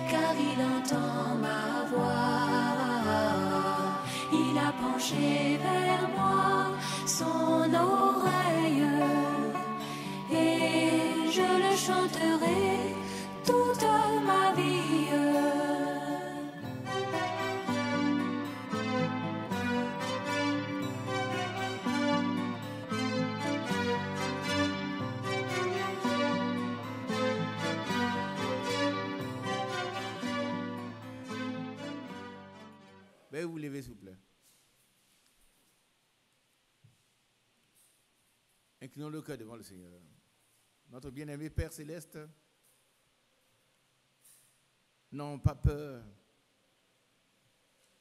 car il entend ma voix. Il a penché vers moi son oreille, et je le chanterai toute ma vie. Veuillez vous lever, s'il vous plaît. Inclinons le cœur devant le Seigneur. Notre bien-aimé Père Céleste, n'ayons pas peur,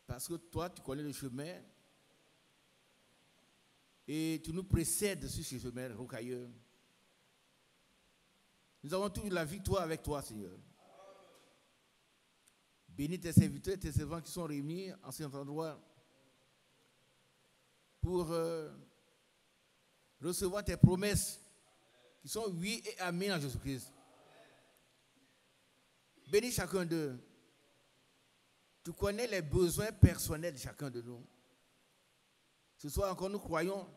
parce que toi, tu connais le chemin et tu nous précèdes sur ce chemin rocailleux. Nous avons toujours la victoire avec toi, Seigneur. Bénis tes serviteurs et tes servants qui sont réunis en cet endroit pour recevoir tes promesses qui sont oui et amen en Jésus-Christ. Bénis chacun d'eux. Tu connais les besoins personnels de chacun de nous. Ce soir encore, nous croyons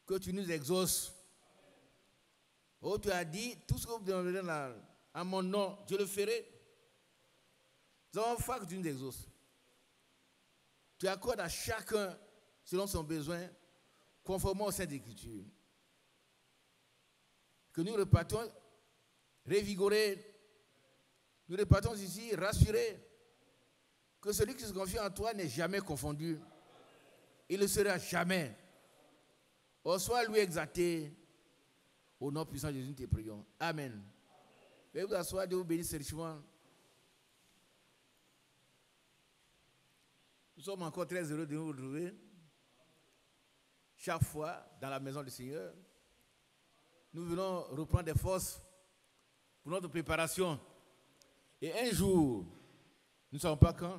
que tu nous exauces. Oh, tu as dit, tout ce que vous demanderez en mon nom, je le ferai. Nous avons foi que tu nous exauces. Tu accordes à chacun selon son besoin, conformément au sein de l'Écriture. Que nous repartons revigorés. Nous repartons ici rassurés. Que celui qui se confie en toi n'est jamais confondu. Il ne le sera jamais. Oh, sois lui exalté. Au nom puissant de Jésus, nous te prions. Amen. Veuillez vous asseoir, Dieu vous bénisse richement. Nous sommes encore très heureux de nous retrouver chaque fois dans la maison du Seigneur. Nous venons reprendre des forces pour notre préparation. Et un jour, nous ne savons pas quand.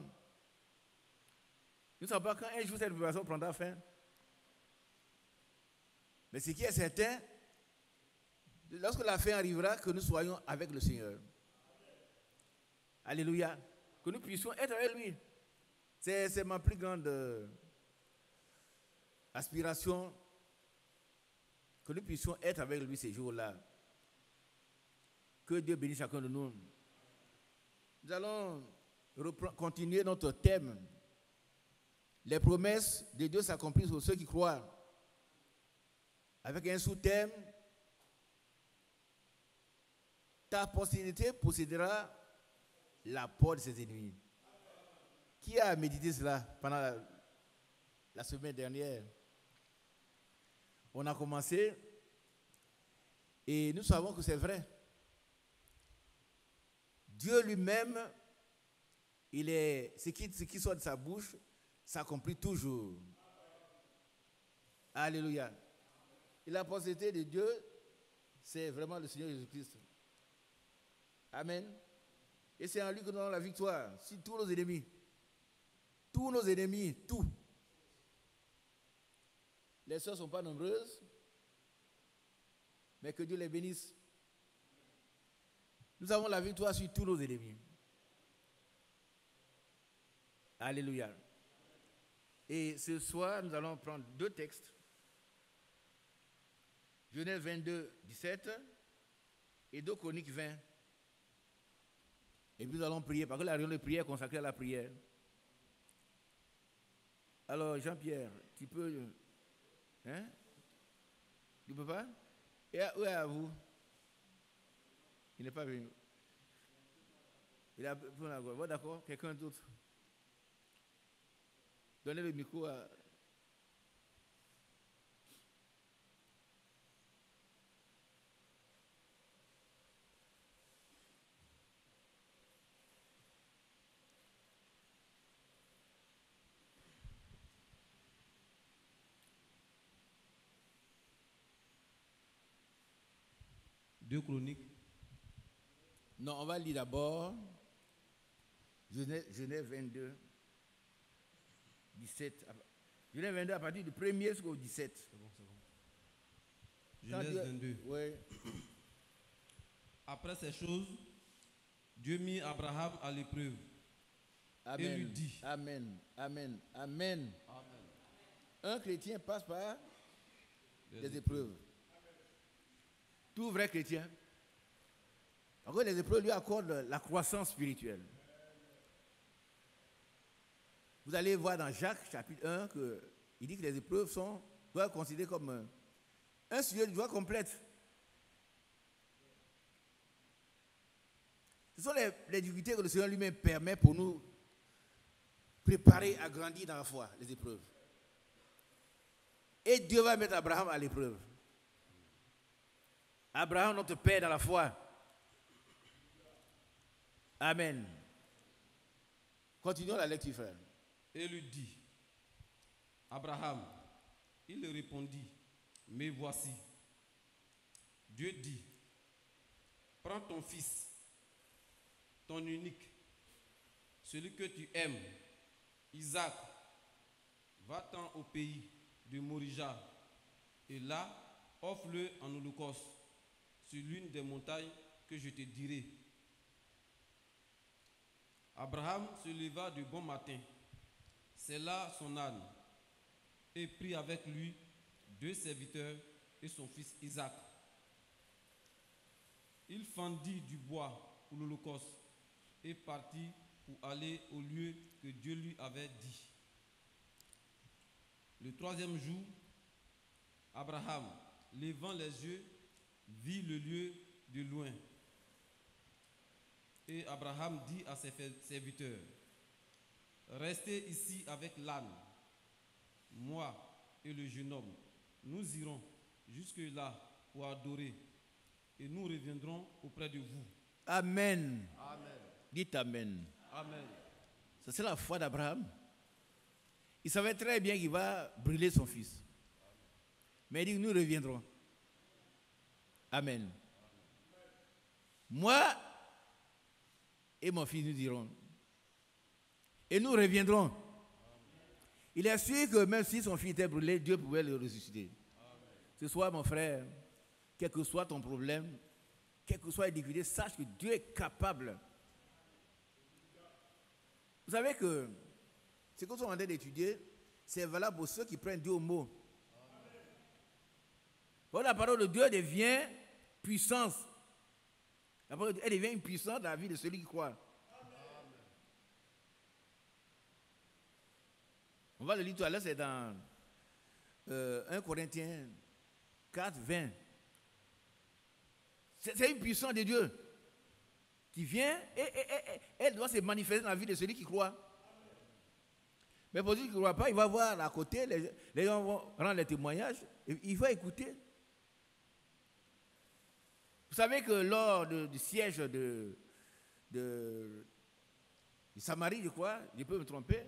Nous ne savons pas quand un jour cette préparation prendra fin. Mais ce qui est certain, lorsque la fin arrivera, que nous soyons avec le Seigneur. Alléluia. Que nous puissions être avec lui. C'est ma plus grande aspiration, que nous puissions être avec lui ces jours-là. Que Dieu bénisse chacun de nous. Nous allons continuer notre thème. Les promesses de Dieu s'accomplissent pour ceux qui croient. Avec un sous-thème, ta postérité possédera la porte de ses ennemis. Qui a médité cela pendant la semaine dernière? On a commencé et nous savons que c'est vrai. Dieu lui-même, ce qui sort de sa bouche s'accomplit toujours. Alléluia. Et la postérité de Dieu, c'est vraiment le Seigneur Jésus-Christ. Amen. Et c'est en lui que nous avons la victoire sur tous nos ennemis. Tous nos ennemis, tout. Les sœurs ne sont pas nombreuses, mais que Dieu les bénisse. Nous avons la victoire sur tous nos ennemis. Alléluia. Et ce soir, nous allons prendre deux textes. Genèse 22, 17 et 2 Chroniques 20. Et puis nous allons prier, parce que la réunion de prière est consacrée à la prière. Alors, Jean-Pierre, tu peux... Hein? Tu peux pas? Et où est à vous? Il n'est pas venu. Il a pris la voix. D'accord? Quelqu'un d'autre? Donnez le micro à... Deux Chroniques. Non, on va lire d'abord Genèse 22, 17. Genèse 22 à partir du 1er jusqu'au 17. C'est bon. Genèse 22. Oui. Après ces choses, Dieu mit Abraham à l'épreuve. Et lui Amen. dit. Amen. Amen. Amen. Amen. Un chrétien passe par des Des épreuves. Tout vrai chrétien. Encore les épreuves lui accordent la croissance spirituelle. Vous allez voir dans Jacques chapitre 1 qu'il dit que les épreuves doivent être considérées comme un sujet de joie complète. Ce sont les difficultés que le Seigneur lui-même permet pour nous préparer à grandir dans la foi, les épreuves. Et Dieu va mettre Abraham à l'épreuve. Abraham, notre père dans la foi. Amen. Continuons la lecture, frère. Et lui dit, Abraham, il répondit, mais voici. Dieu dit, prends ton fils, ton unique, celui que tu aimes, Isaac, va-t'en au pays de Morija, et là, offre-le en holocauste sur l'une des montagnes que je te dirai. Abraham se leva de bon matin, sella son âne, et prit avec lui 2 serviteurs et son fils Isaac. Il fendit du bois pour l'holocauste et partit pour aller au lieu que Dieu lui avait dit. Le 3e jour, Abraham, levant les yeux, vit le lieu de loin. Et Abraham dit à ses serviteurs, restez ici avec l'âne, moi et le jeune homme, nous irons jusque-là pour adorer, et nous reviendrons auprès de vous. Amen. Amen. Dites Amen. Amen. Ça, c'est la foi d'Abraham. Il savait très bien qu'il va brûler son fils. Mais il dit que nous reviendrons. Amen. Moi et mon fils nous dirons. Et nous reviendrons. Il est sûr que même si son fils était brûlé, Dieu pouvait le ressusciter. Ce soir, mon frère, quel que soit ton problème, quelles que soient les difficultés, sache que Dieu est capable. Vous savez que ce que nous sommes en train d'étudier, c'est valable pour ceux qui prennent Dieu au mot. Voilà, la parole de Dieu devient puissance. La parole de Dieu, elle devient une puissance dans la vie de celui qui croit. On va le lire tout à l'heure, c'est dans 1 Corinthiens 4, 20. C'est une puissance de Dieu qui vient et elle doit se manifester dans la vie de celui qui croit. Mais pour celui qui ne croit pas, il va voir à côté, les gens vont rendre les témoignages, et il va écouter. Vous savez que lors du siège de Samarie, je crois, je peux me tromper,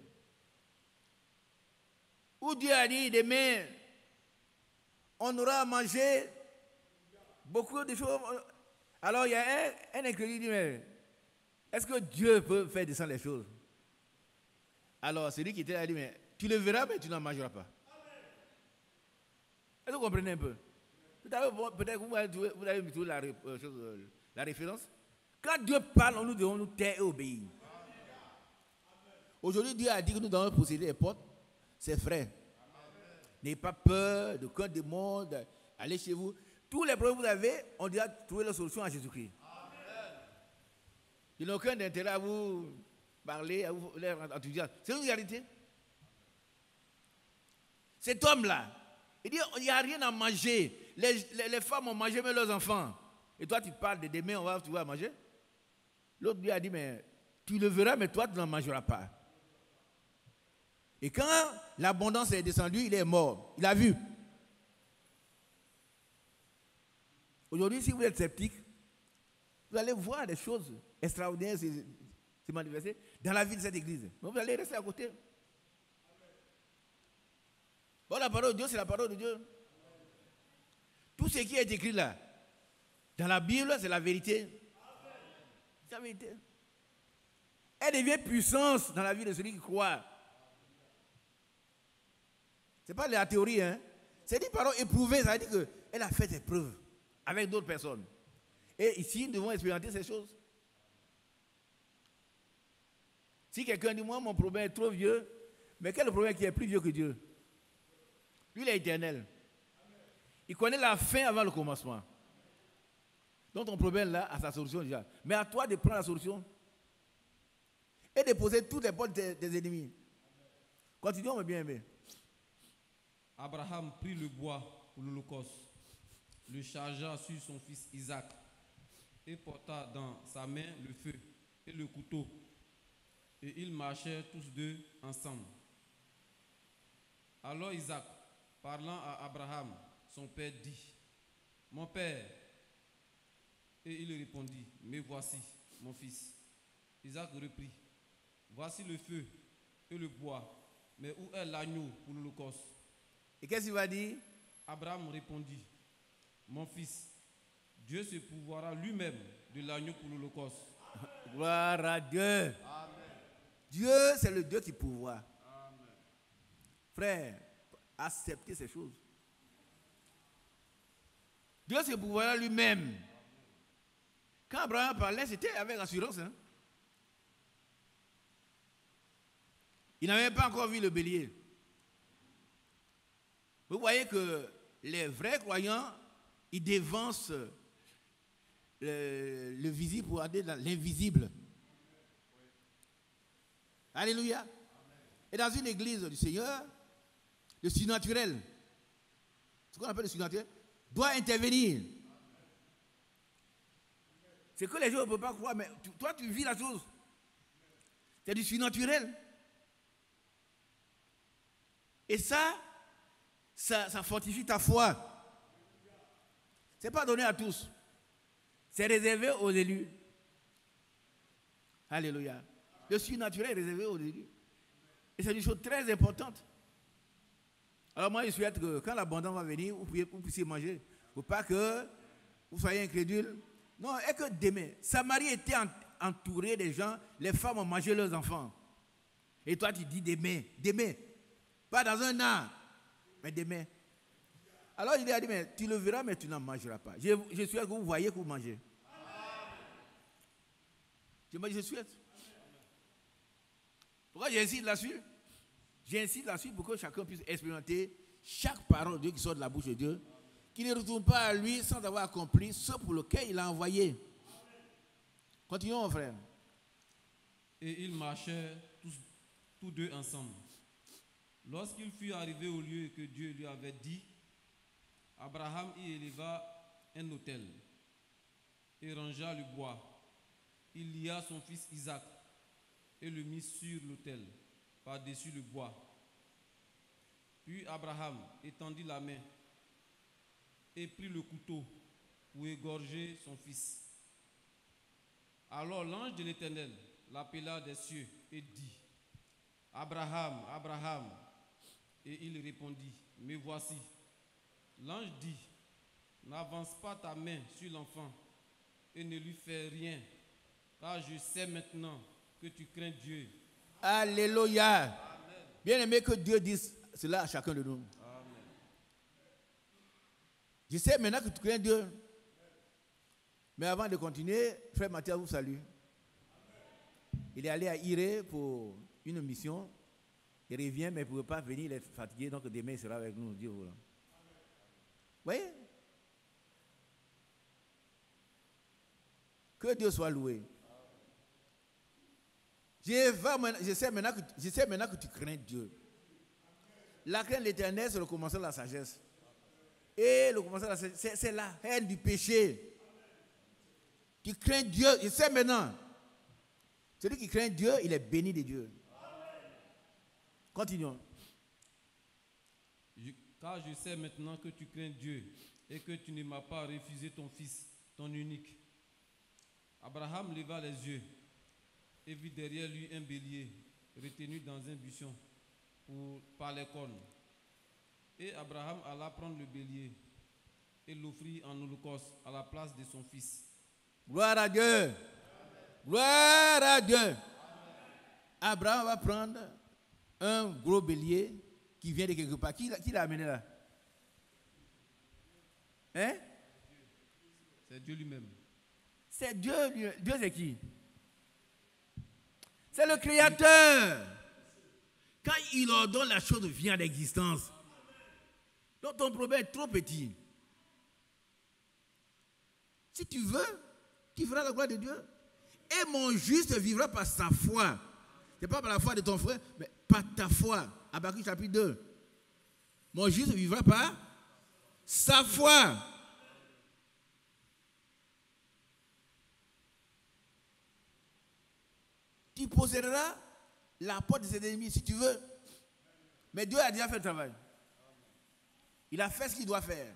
où Dieu a dit demain, on aura à manger beaucoup de choses. Alors il y a un incrédule qui dit, mais est-ce que Dieu peut faire descendre les choses? Alors celui qui était là dit, mais tu le verras, mais tu n'en mangeras pas. Est-ce que vous comprenez un peu? Peut-être que vous avez trouvé la référence. Quand Dieu parle, nous devons nous taire et obéir. Aujourd'hui, Dieu a dit que nous devons posséder les portes. C'est vrai. N'ayez pas peur de qu'un démon, allez chez vous. Tous les problèmes que vous avez, on doit trouver la solution à Jésus-Christ. Il n'a aucun intérêt à vous parler, à vous enthousiasme. C'est une réalité. Cet homme-là, il dit, il n'y a rien à manger. Les femmes ont mangé, mais leurs enfants. Et toi, tu parles de demain, tu vas manger. L'autre lui a dit, mais tu le verras, mais toi, tu n'en mangeras pas. Et quand l'abondance est descendue, il est mort. Il a vu. Aujourd'hui, si vous êtes sceptique, vous allez voir des choses extraordinaires se manifester dans la vie de cette église. Mais vous allez rester à côté. Bon, la parole de Dieu, c'est la parole de Dieu. Tout ce qui est écrit là, dans la Bible, c'est la vérité. C'est la vérité. Elle devient puissance dans la vie de celui qui croit. Ce n'est pas la théorie, hein. C'est une parole éprouvée, ça veut dire qu'elle a fait des preuves avec d'autres personnes. Et ici, nous devons expérimenter ces choses. Si quelqu'un dit, moi, mon problème est trop vieux, mais quel est le problème qui est plus vieux que Dieu? Lui, il est éternel. Il connaît la fin avant le commencement. Donc ton problème là a sa solution déjà. Mais à toi de prendre la solution et de poser toutes les portes des ennemis. Continuons, mes bien-aimés. Abraham prit le bois pour l'holocauste, le chargea sur son fils Isaac et porta dans sa main le feu et le couteau. Et ils marchèrent tous deux ensemble. Alors Isaac, parlant à Abraham, son père, dit, « Mon père. » Et il répondit, « Me voici, mon fils. » Isaac reprit, « Voici le feu et le bois, mais où est l'agneau pour l'holocauste? » Et qu'est-ce qu'il va dire? Abraham répondit, « Mon fils, Dieu se pourvoira lui-même de l'agneau pour l'holocauste. » Gloire à Dieu. Amen. Dieu, c'est le Dieu qui pourvoit. Amen. Frère, acceptez ces choses. Dieu se pourvoira lui-même. Quand Abraham parlait, c'était avec assurance. Hein? Il n'avait pas encore vu le bélier. Vous voyez que les vrais croyants, ils dévancent le visible pour aller dans l'invisible. Alléluia. Amen. Et dans une église du Seigneur, le surnaturel, ce qu'on appelle le surnaturel, doit intervenir. C'est que les gens ne peuvent pas croire, mais toi tu vis la chose. C'est du surnaturel. Et ça fortifie ta foi. Ce n'est pas donné à tous. C'est réservé aux élus. Alléluia. Le surnaturel est réservé aux élus. Et c'est une chose très importante. Alors moi, je souhaite que quand l'abondance va venir, vous puissiez manger. Il ne faut pas que vous soyez incrédules. Non, et que demain, Samarie était entourée des gens, les femmes ont mangé leurs enfants. Et toi, tu dis demain. Pas dans un an, mais demain. Alors il a dit, mais tu le verras, mais tu n'en mangeras pas. Je souhaite que vous voyez que vous mangez. Je souhaite. Pourquoi j'insiste là-dessus? J'insiste là-dessus pour que chacun puisse expérimenter chaque parole de Dieu qui sort de la bouche de Dieu, qui ne retourne pas à lui sans avoir accompli ce pour lequel il a envoyé. Continuons, mon frère. Et ils marchèrent tous deux ensemble. Lorsqu'il fut arrivé au lieu que Dieu lui avait dit, Abraham y éleva un autel et rangea le bois. Il lia son fils Isaac et le mit sur l'autel, par-dessus le bois. Puis Abraham étendit la main et prit le couteau pour égorger son fils. Alors l'ange de l'Éternel l'appela des cieux et dit, « Abraham, Abraham. » Et il répondit, « Me voici. » L'ange dit, « N'avance pas ta main sur l'enfant et ne lui fais rien, car je sais maintenant que tu crains Dieu. » Alléluia. Amen. Bien aimé que Dieu dise cela à chacun de nous. Amen. Je sais maintenant que tu crains Dieu. Mais avant de continuer, frère Mathieu vous salue. Il est allé à Iré pour une mission. Il revient, mais il ne pouvait pas venir, il est fatigué, donc demain il sera avec nous. Dieu voilà. Vous voyez? Que Dieu soit loué. Je sais maintenant que tu crains Dieu. La crainte de l'Éternel, c'est le commencement de la sagesse. Et le commencement de la sagesse, c'est la haine du péché. Tu crains Dieu, je sais maintenant. Celui qui craint Dieu, il est béni de Dieu. Continuons. Car je sais maintenant que tu crains Dieu et que tu ne m'as pas refusé ton fils, ton unique. Abraham leva les yeux et vit derrière lui un bélier retenu dans un buisson par les cornes. Et Abraham alla prendre le bélier et l'offrit en holocauste à la place de son fils. Gloire à Dieu. Amen. Gloire à Dieu. Amen. Abraham va prendre un gros bélier qui vient de quelque part. Qui l'a amené là? Hein? C'est Dieu lui-même. C'est Dieu. Dieu, c'est qui? C'est le Créateur. Quand il ordonne, la chose vient d'existence. Donc ton problème est trop petit. Si tu veux, tu feras la gloire de Dieu. Et mon juste vivra par sa foi. Ce n'est pas par la foi de ton frère, mais par ta foi. Habakkuk chapitre 2. Mon juste vivra par sa foi. Tu posséderas la porte de ses ennemis si tu veux. Mais Dieu a déjà fait le travail. Il a fait ce qu'il doit faire.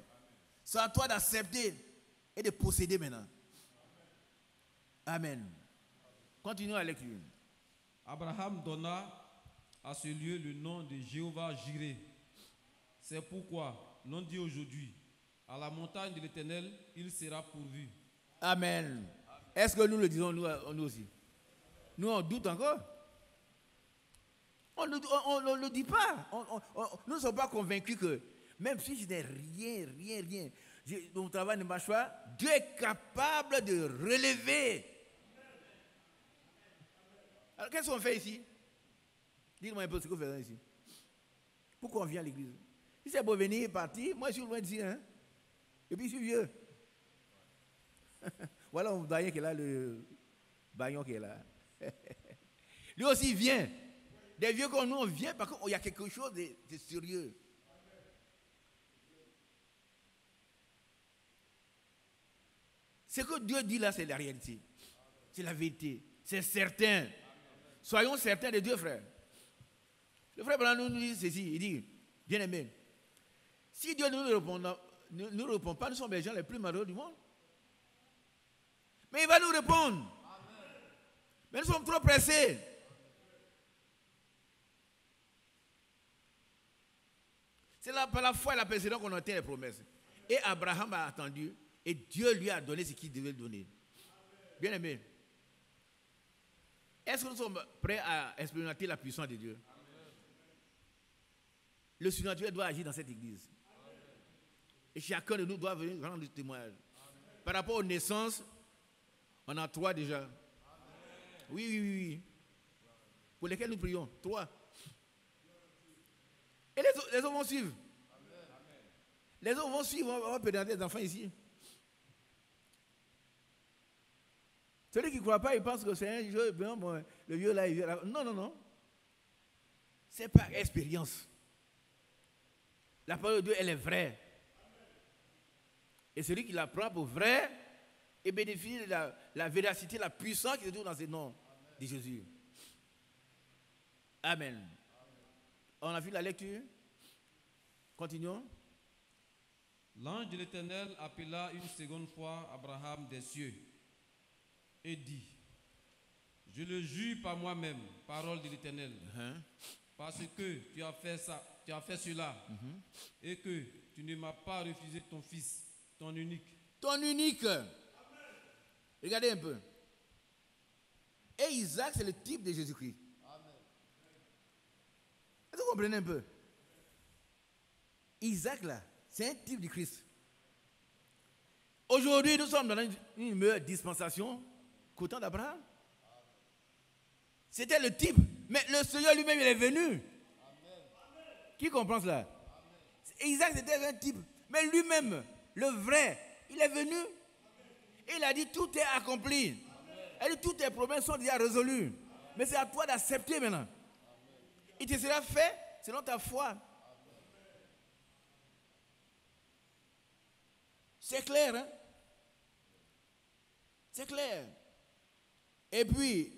C'est à toi d'accepter et de posséder maintenant. Amen. Continuons la lecture. Abraham donna à ce lieu le nom de Jéhovah Jireh. C'est pourquoi l'on dit aujourd'hui, à la montagne de l'Éternel, il sera pourvu. Amen. Est-ce que nous le disons nous aussi? Nous, on doute encore. On ne le dit pas. Nous ne sommes pas convaincus que, même si je n'ai rien, mon travail ne marche pas, Dieu est capable de relever. Alors, qu'est-ce qu'on fait ici? Dites-moi un peu ce que vous faites ici. Pourquoi on vient à l'église? Si c'est pour venir partir, moi je suis loin d'ici. Hein? Et puis je suis vieux. Voilà on voit qui est là, le baillon qui est là. Lui aussi vient. Des vieux comme nous, on vient parce qu'il y a quelque chose de sérieux. Ce que Dieu dit là, c'est la réalité. C'est la vérité. C'est certain. Soyons certains de Dieu, frère. Le frère Branham nous dit ceci. Il dit, bien aimé, si Dieu ne nous répond pas, nous sommes les gens les plus malheureux du monde. Mais il va nous répondre. Amen. Mais nous sommes trop pressés. C'est là, par la foi et la persévérance qu'on obtient les promesses. Et Abraham a attendu et Dieu lui a donné ce qu'il devait donner. Bien aimé, est-ce que nous sommes prêts à expérimenter la puissance de Dieu? Amen. Le surnaturel doit agir dans cette église. Amen. Et chacun de nous doit venir rendre du témoignage. Amen. Par rapport aux naissances, on a 3 déjà. Amen. Oui. Pour lesquels nous prions. 3. Et les autres vont suivre. Amen. Les autres vont suivre. On va présenter des enfants ici. Celui qui ne croit pas, il pense que c'est un jeu. Bon, le vieux là, il vient là. Non. C'est par expérience. La parole de Dieu, elle est vraie. Et celui qui la prend pour vrai, et bénéficie de la véracité, la puissance qui se trouve dans ce nom de Jésus. Amen. On a vu la lecture. Continuons. L'ange de l'Éternel appela une seconde fois Abraham des cieux et dit, je le jure par moi-même, parole de l'Éternel, parce que tu as fait cela, et que tu ne m'as pas refusé ton fils, ton unique. Ton unique. Regardez un peu. Et Isaac, c'est le type de Jésus-Christ. Est-ce que vous comprenez un peu? Isaac, là, c'est un type du Christ. Aujourd'hui, nous sommes dans une meilleure dispensation qu'au temps d'Abraham. C'était le type. Mais le Seigneur lui-même, il est venu. Amen. Qui comprend cela? Amen. Isaac, c'était un type. Mais lui-même, le vrai, il est venu. Et il a dit, tout est accompli. Amen. Il a dit, toutes tes promesses sont déjà résolues. Amen. Mais c'est à toi d'accepter maintenant. Amen. Il te sera fait selon ta foi. Amen. C'est clair, hein? C'est clair. Et puis,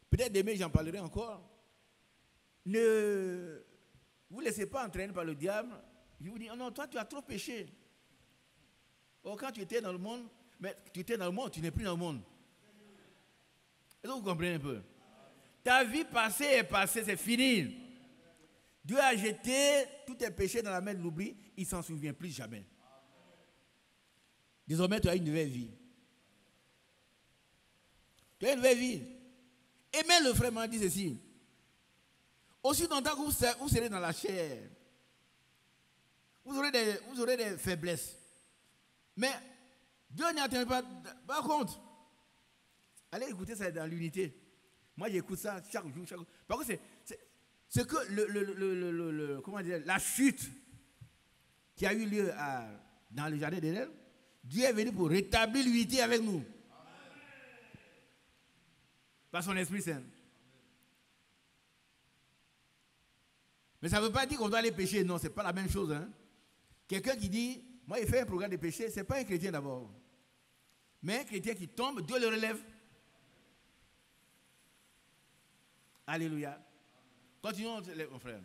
peut-être demain, j'en parlerai encore. Ne vous laissez pas entraîner par le diable. Il vous dit, oh non, toi, tu as trop péché. Oh, quand tu étais dans le monde, mais tu étais dans le monde, tu n'es plus dans le monde. Est-ce que vous comprenez un peu? Ta vie passée est passée, c'est fini. Dieu a jeté tous tes péchés dans la main de l'oubli, il ne s'en souvient plus jamais. Désormais, tu as une nouvelle vie. Tu as une nouvelle vie. Et même le frère m'a dit ceci. Aussi longtemps que vous serez dans la chair, vous aurez des faiblesses. Mais Dieu n'y attend pas. Par contre, Allez écouter ça dans l'unité. Moi, j'écoute ça chaque jour. Par contre, c'est que comment dire, la chute qui a eu lieu dans le jardin d'Éden, Dieu est venu pour rétablir l'unité avec nous. Amen. Par son Esprit Saint. Mais ça ne veut pas dire qu'on doit aller pécher. Non, ce n'est pas la même chose. Hein. Quelqu'un qui dit, moi, il fait un programme de péché, ce n'est pas un chrétien d'abord. Mais un chrétien qui tombe, Dieu le relève. Alléluia. Continuons, mon frère.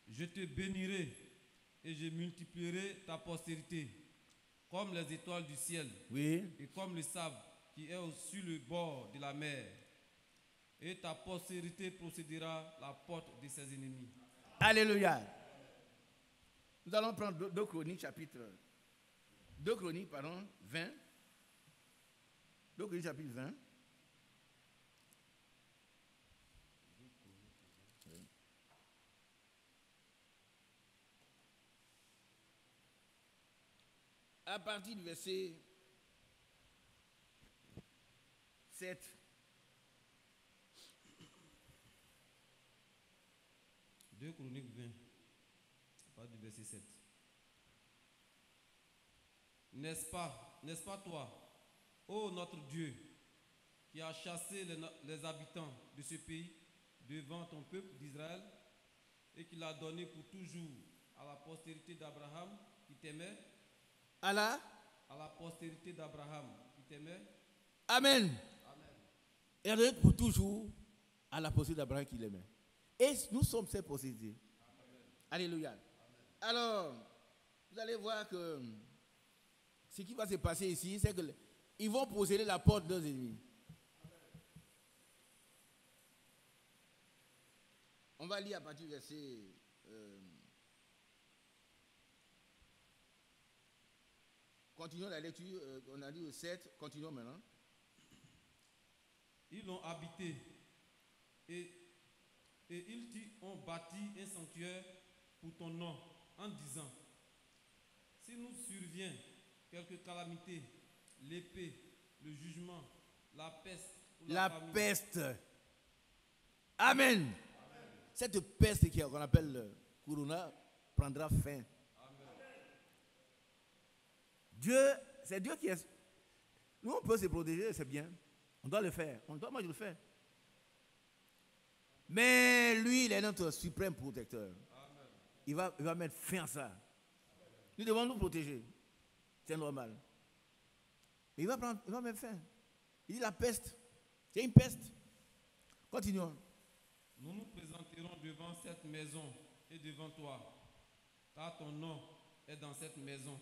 Je te bénirai et je multiplierai ta postérité, comme les étoiles du ciel, oui, et comme le sable qui est sur le bord de la mer. Et ta postérité possédera la porte de ses ennemis. Alléluia. Nous allons prendre 2 Chroniques, chapitre 2 Chroniques, 20. 2 Chroniques, chapitre 20. À partir du verset 7. 2 Chroniques 20, à partir du verset 7. N'est-ce pas toi, ô notre Dieu, qui as chassé les habitants de ce pays devant ton peuple d'Israël et qui l'a donné pour toujours à la postérité d'Abraham qui t'aimait? À la postérité d'Abraham qui t'aimait. Amen. Amen. Et donné pour toujours à la postérité d'Abraham qui l'aimait. Et nous sommes ces postérités. Alléluia. Amen. Alors, vous allez voir que ce qui va se passer ici, c'est qu'ils vont posséder la porte de leurs ennemis. On va lire à partir du verset... continuons la lecture, on a dit au 7, continuons maintenant. Ils l'ont habité et ils t'y ont bâti un sanctuaire pour ton nom en disant, si nous survient quelque calamité, l'épée, le jugement, la peste, la peste. Amen. Amen. Cette peste qu'on appelle le corona prendra fin. Dieu, c'est Dieu qui est. Nous, on peut se protéger, c'est bien. On doit le faire. Moi, je le fais. Mais lui, il est notre suprême protecteur. Amen. Il va mettre fin à ça. Nous devons nous protéger. C'est normal. Mais il va mettre fin. Il dit la peste. C'est une peste. Continuons. Nous nous présenterons devant cette maison et devant toi, car ton nom est dans cette maison.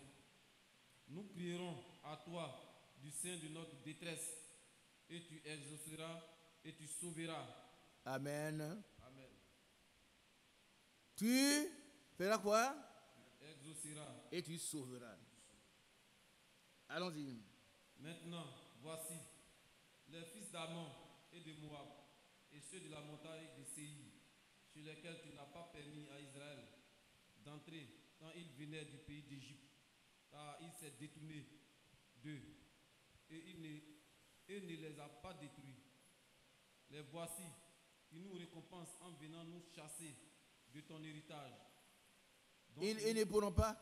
Nous crierons à toi du sein de notre détresse, et tu exauceras et tu sauveras. Amen. Amen. Tu feras quoi? Tu exauceras. Et tu sauveras. Allons-y. Maintenant, voici les fils d'Ammon et de Moab, et ceux de la montagne de Séir, sur lesquels tu n'as pas permis à Israël d'entrer quand il venait du pays d'Égypte. Car il s'est détourné d'eux et il ne les a pas détruits. Les voici qui nous récompensent en venant nous chasser de ton héritage. Donc, ils ne pourront pas.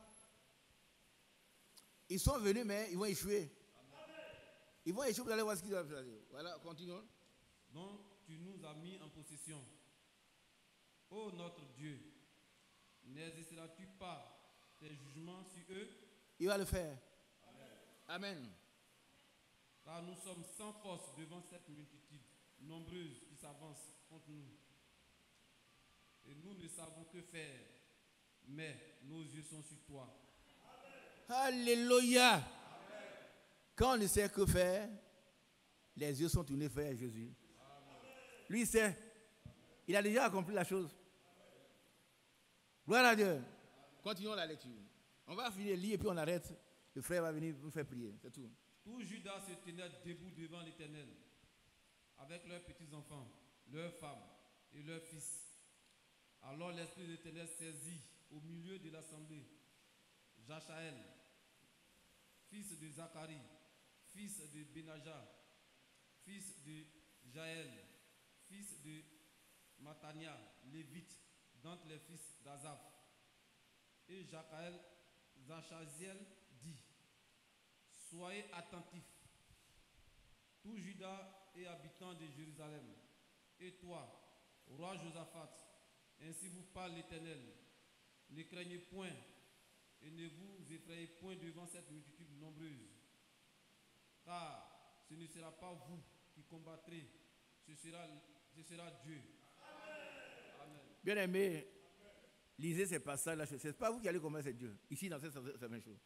Ils sont venus, mais ils vont échouer. Amen. Ils vont échouer, vous allez voir ce qu'ils vont faire. Voilà, continuons. Donc tu nous as mis en possession. Ô notre Dieu, n'exerceras-tu pas tes jugements sur eux? Il va le faire. Amen. Amen. Car nous sommes sans force devant cette multitude nombreuse qui s'avance contre nous. Et nous ne savons que faire, mais nos yeux sont sur toi. Amen. Alléluia. Amen. Quand on ne sait que faire, les yeux sont tournés vers Jésus. Amen. Lui, il sait. Il a déjà accompli la chose. Gloire à Dieu. Amen. Continuons la lecture. On va finir de lire et puis on arrête. Le frère va venir nous faire prier. C'est tout. Tout Judas se tenait debout devant l'Éternel, avec leurs petits-enfants, leurs femmes et leurs fils. Alors l'Esprit de l'Éternel saisit au milieu de l'assemblée Jachaël, fils de Zacharie, fils de Benaja, fils de Jaël, fils de Matania, lévite, d'entre les fils d'Azaph. Et Jacaël, Zachaziel dit, soyez attentifs, tout Juda et habitants de Jérusalem, et toi, roi Josaphat, ainsi vous parle l'Éternel, ne craignez point et ne vous effrayez point devant cette multitude nombreuse, car ce ne sera pas vous qui combattrez, ce sera Dieu. Amen. Bien aimé, lisez ces passages-là. Ce n'est pas vous qui allez combattre, c'est Dieu. Ici, dans cette même chose.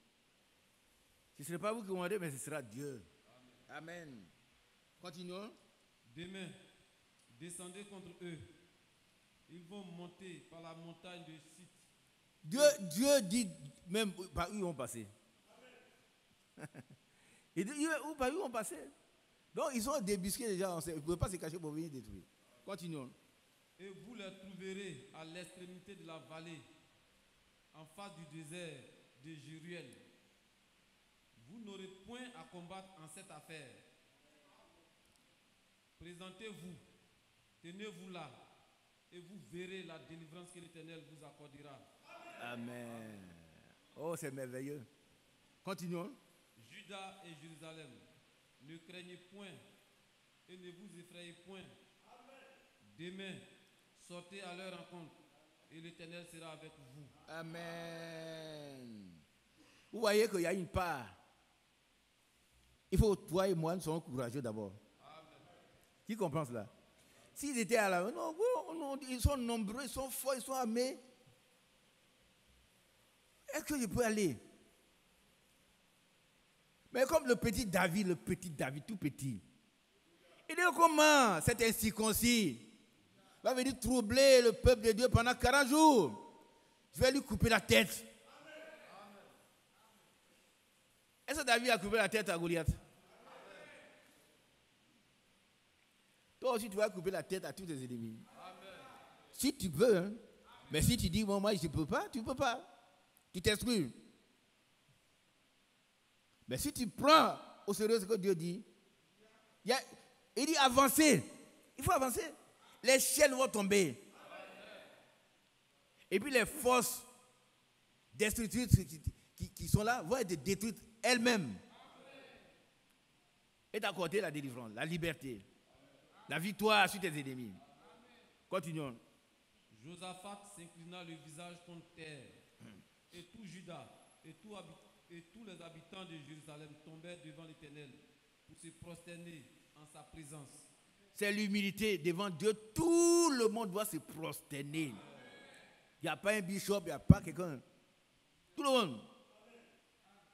Ce ne sera pas vous qui combattrez, mais ce sera Dieu. Amen. Amen. Continuons. Demain, descendez contre eux. Ils vont monter par la montagne de Sith. Dieu dit même par où ils vont passer. Il dit par où ils vont passer. Donc ils sont débusqués déjà. Ils ne peuvent pas se cacher pour venir détruire. Continuons. Et vous les trouverez à l'extrémité de la vallée, en face du désert de Jéruel. Vous n'aurez point à combattre en cette affaire. Présentez-vous, tenez-vous là, et vous verrez la délivrance que l'Éternel vous accordera. Amen. Oh, c'est merveilleux. Continuons. Juda et Jérusalem, ne craignez point et ne vous effrayez point. Demain, sortez à leur rencontre et l'Éternel sera avec vous. Amen. Vous voyez qu'il y a une part. Il faut que toi et moi nous soyons courageux d'abord. Qui comprend cela? S'ils étaient à la... Non, ils sont nombreux, ils sont forts, ils sont armés. Est-ce que je peux aller? Mais comme le petit David, tout petit. Il dit comment cet incirconcis va venir troubler le peuple de Dieu pendant 40 jours. Je vais lui couper la tête. Est-ce que David a coupé la tête à Goliath? Toi aussi, tu vas couper la tête à tous tes ennemis. Amen. Si tu veux, hein. Mais si tu dis, bon, moi, je ne peux pas, tu ne peux pas. Tu t'exclus. Mais si tu prends au sérieux ce que Dieu dit, il dit avancer. Il faut avancer. Les chaînes vont tomber. Amen. Et puis les forces destructrices qui sont là vont être détruites elles-mêmes. Amen. Et d'accorder la délivrance, la liberté. La victoire sur tes ennemis. Continuons. Josaphat s'inclina le visage contre terre. Et tout Juda et tous les habitants de Jérusalem tombèrent devant l'Éternel pour se prosterner en sa présence. C'est l'humilité devant Dieu. Tout le monde doit se prosterner. Il n'y a pas un bishop, il n'y a pas quelqu'un. Tout le monde.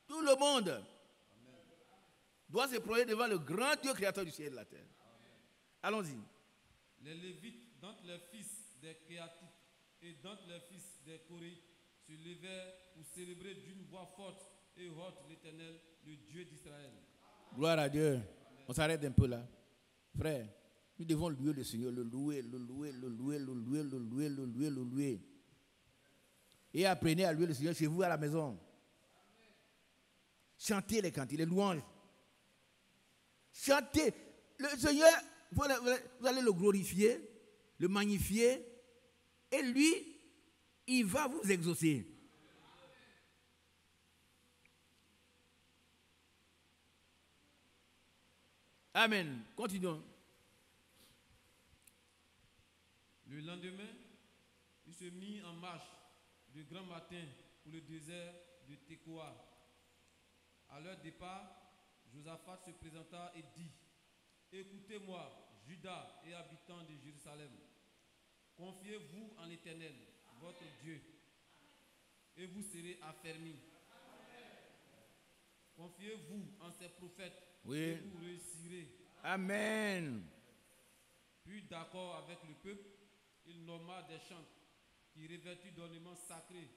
Tout le monde doit se prosterner devant le grand Dieu créateur du ciel et de la terre. Allons-y. Les Lévites, d'entre les fils des Kéatites et d'entre les fils des Coréites, se levèrent pour célébrer d'une voix forte et haute l'Éternel, le Dieu d'Israël. Gloire à Dieu. Amen. On s'arrête un peu là. Frère, nous devons louer le Seigneur, le louer, le louer, le louer, le louer, le louer, le louer, le louer. Et apprenez à louer le Seigneur chez vous à la maison. Chantez les cantiques, les louanges. Chantez. Le Seigneur, vous allez le glorifier, le magnifier, et lui, il va vous exaucer. Amen. Continuons. Le lendemain, il se mit en marche de grand matin pour le désert de Tekoa. À leur départ, Josaphat se présenta et dit: écoutez-moi, Juda et habitants de Jérusalem, confiez-vous en l'Éternel, votre Dieu, et vous serez affermis. Confiez-vous en ses prophètes, oui, et vous réussirez. Amen. Puis d'accord avec le peuple, il nomma des chants qui, revêtus d'ornements sacrés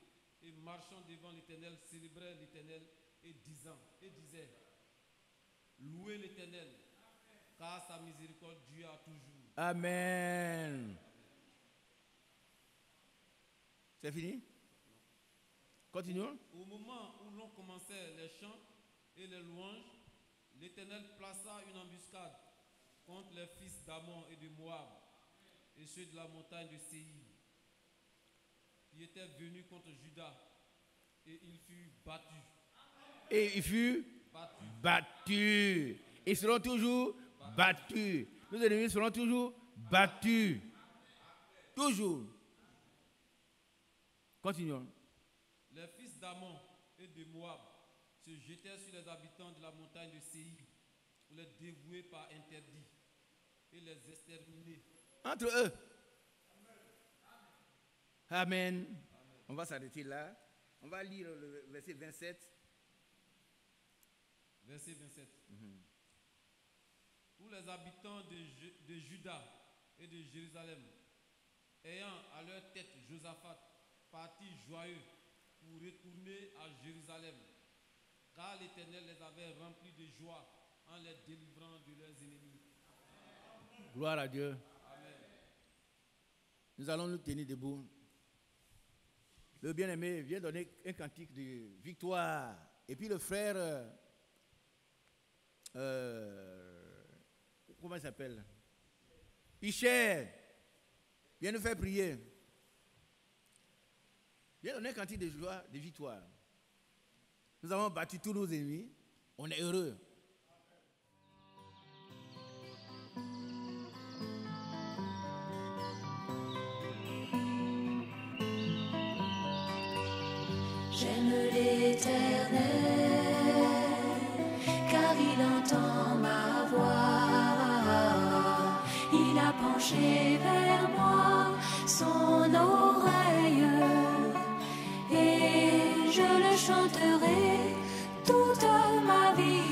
et marchant devant l'Éternel, célébraient l'Éternel et disaient: louez l'Éternel, car sa miséricorde dure toujours. Amen. C'est fini? Continuons. Au moment où l'on commençait les chants et les louanges, l'Éternel plaça une embuscade contre les fils d'Ammon et de Moab et ceux de la montagne de Séir, qui étaient venus contre Juda, et il fut battu. Et il fut battu. Ils seront toujours battus. Nos ennemis seront toujours battus. Toujours. Continuons. Les fils d'Ammon et de Moab se jetèrent sur les habitants de la montagne de Séir pour les dévouer par interdit et les exterminer. Entre eux. Amen. On va s'arrêter là. On va lire le verset 27. Verset 27. Tous les habitants de Juda et de Jérusalem, ayant à leur tête Josaphat, partirent joyeux pour retourner à Jérusalem, car l'Éternel les avait remplis de joie en les délivrant de leurs ennemis. Gloire à Dieu. Amen. Nous allons nous tenir debout. Le bien-aimé vient donner un cantique de victoire. Et puis le frère, comment il s'appelle? Pichère, vient nous faire prier. Vient donner un cantique de joie, de victoire. Nous avons battu tous nos ennemis. On est heureux. J'aime l'Éternel, car il entend ma voix. Il a penché vers moi son oreille, et je le chanterai toute ma vie.